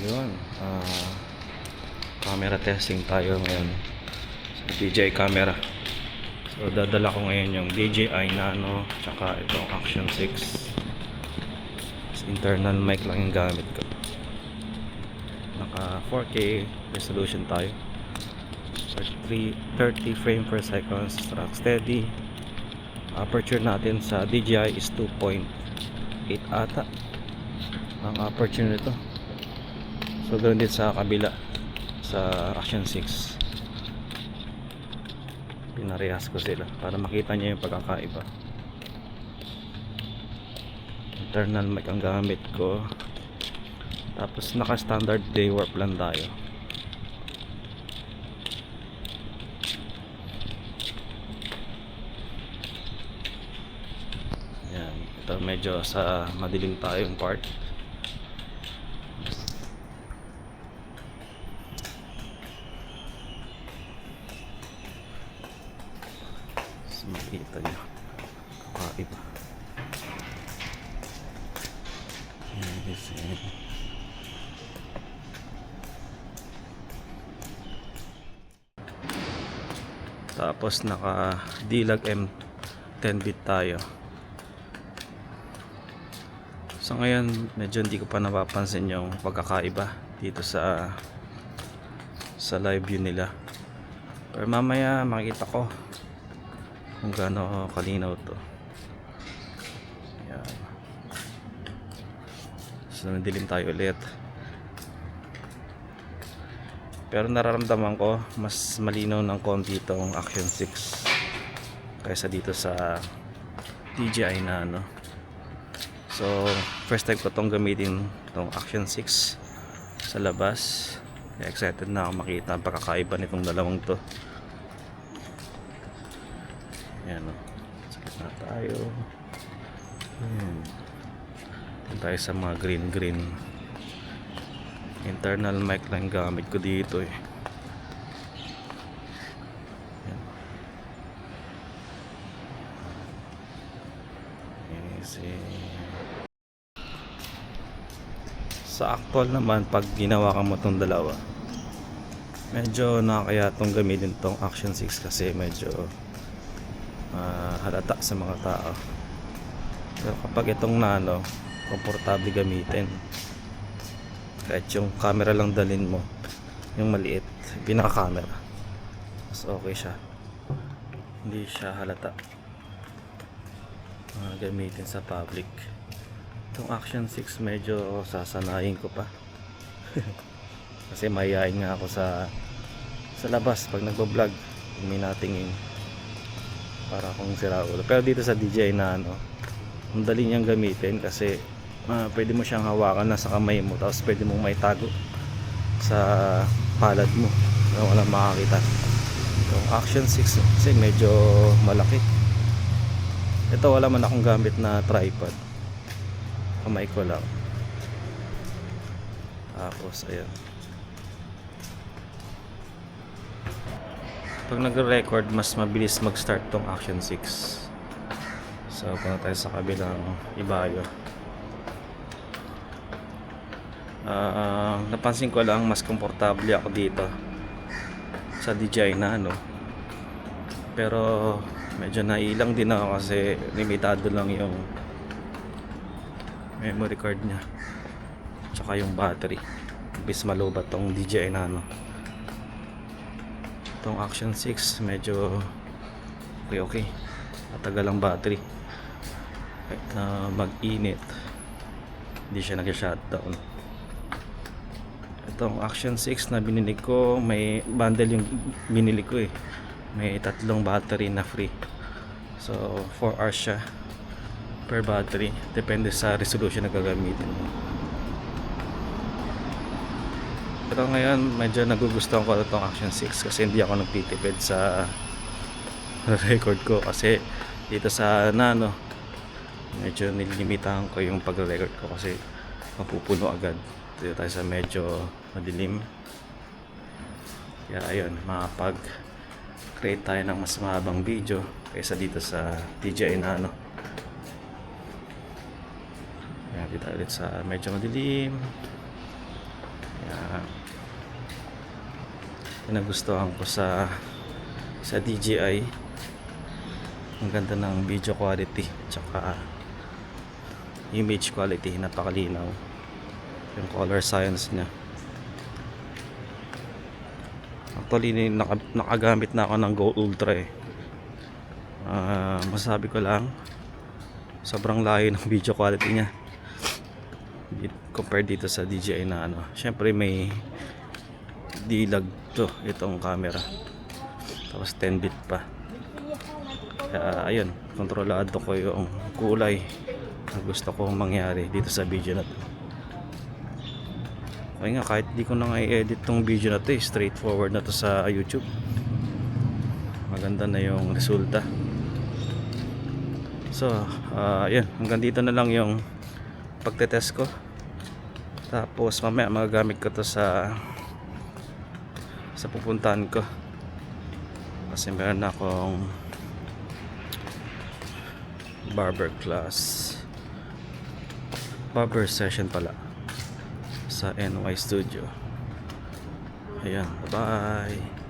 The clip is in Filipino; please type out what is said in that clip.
Yun, camera testing tayo ngayon sa DJI camera. So dadala ko ngayon yung DJI Nano tsaka itong Action 6. Internal mic lang yung gamit ko. Naka 4K resolution tayo, 30 frame per second, track steady. Aperture natin sa DJI is 2.8 ata ang aperture nito. So ganoon din sa kabila sa Action 6. Pinarehas ko sila para makita niyo yung pagkakaiba. Internal mic ang gamit ko. Tapos naka standard day warp lang tayo. Yan, ito medyo sa madilim tayong part. Makita nyo kakaiba. Tapos naka D-Log M 10 bit tayo. So ngayon medyo hindi ko pa napapansin yung pagkakaiba dito sa live view nila, pero mamaya makikita ko kung gaano kalinaw to. Ayan. So nadilim tayo ulit, pero nararamdaman ko mas malinaw ng konti itong Action 6 kaysa dito sa DJI Nano. So first time ko itong gamitin, itong Action 6 sa labas. Kaya excited na ako makita ang pagkakaiba nitong dalawang to. Ayan o, sakit na tayo. Ito tayo sa mga green. Internal mic lang gamit ko dito eh. Ayan. Easy. Sa actual naman, pag ginawa ka mo itong dalawa, medyo nakakaya itong gamitin itong Action 6 kasi medyo halata sa mga tao. Pero kapag itong Nano, komportable gamitin. Kahit yung camera lang dalhin mo, yung maliit, pinaka-camera, mas okay siya. Hindi siya halata gamitin sa public. Itong Action 6 medyo sasanayin ko pa. Kasi mayayain nga ako sa labas pag nagbo-vlog, may natingin para akong sira ulo. Pero dito sa DJI Nano, ang dali niyang gamitin kasi pwede mo siyang hawakan na sa kamay mo, tapos pwede mong maitago sa palad mo na walang makakita. Itong Action 6 kasi medyo malaki. Ito wala man akong gamit na tripod, kamay ko lang. Tapos ayan, pag nagre-record mas mabilis mag-start tong Action 6. So punta tayo sa kabilang ibayo. Napansin ko lang mas komportable ako dito sa DJI Nano, pero medyo nailang din ako kasi limitado lang yung memory card nya tsaka yung battery. Bis malobat tong DJI Nano. Itong Action 6 medyo okay, matagal ang battery. Kahit na mag-init hindi siya nag-shutdown. Itong Action 6 na binili ko, may bundle yung binili ko eh, may 3 battery na free. So 4 hours siya per battery, depende sa resolution na gagamitin mo. Pero ngayon medyo nagugustuhan ko itong Action 6 kasi hindi ako nagtitipid sa record ko, kasi dito sa Nano medyo nilimitahan ko yung pag-record ko kasi mapupuno agad. Dito tayo sa medyo madilim, kaya ayun, makapag-create tayo ng mas mahabang video kaysa dito sa DJI Nano. Ayan, dito ulit sa medyo madilim. Kaya nagustuhan ko sa DJI. Ang ganda ng video quality tsaka image quality, napakalinaw yung color science niya. Actually nakagamit na ako ng Go Ultra eh. Masabi ko lang sobrang layo ng video quality niya compared dito sa DJI na ano. Syempre may dilag to itong camera, tapos 10 bit pa. Kaya ayun, kontrolado ko yung kulay na gusto ko mangyari dito sa video na to. Kaya nga kahit di ko na nga i-edit tong video na to eh, straightforward na to sa YouTube. Maganda na yung resulta. So ayun, hanggang dito na lang yung pagtetest ko. Tapos mamaya magagamit ko to sa pupuntahan ko, kasi meron akong barber session pala sa NY Studio. Ayan, bye bye.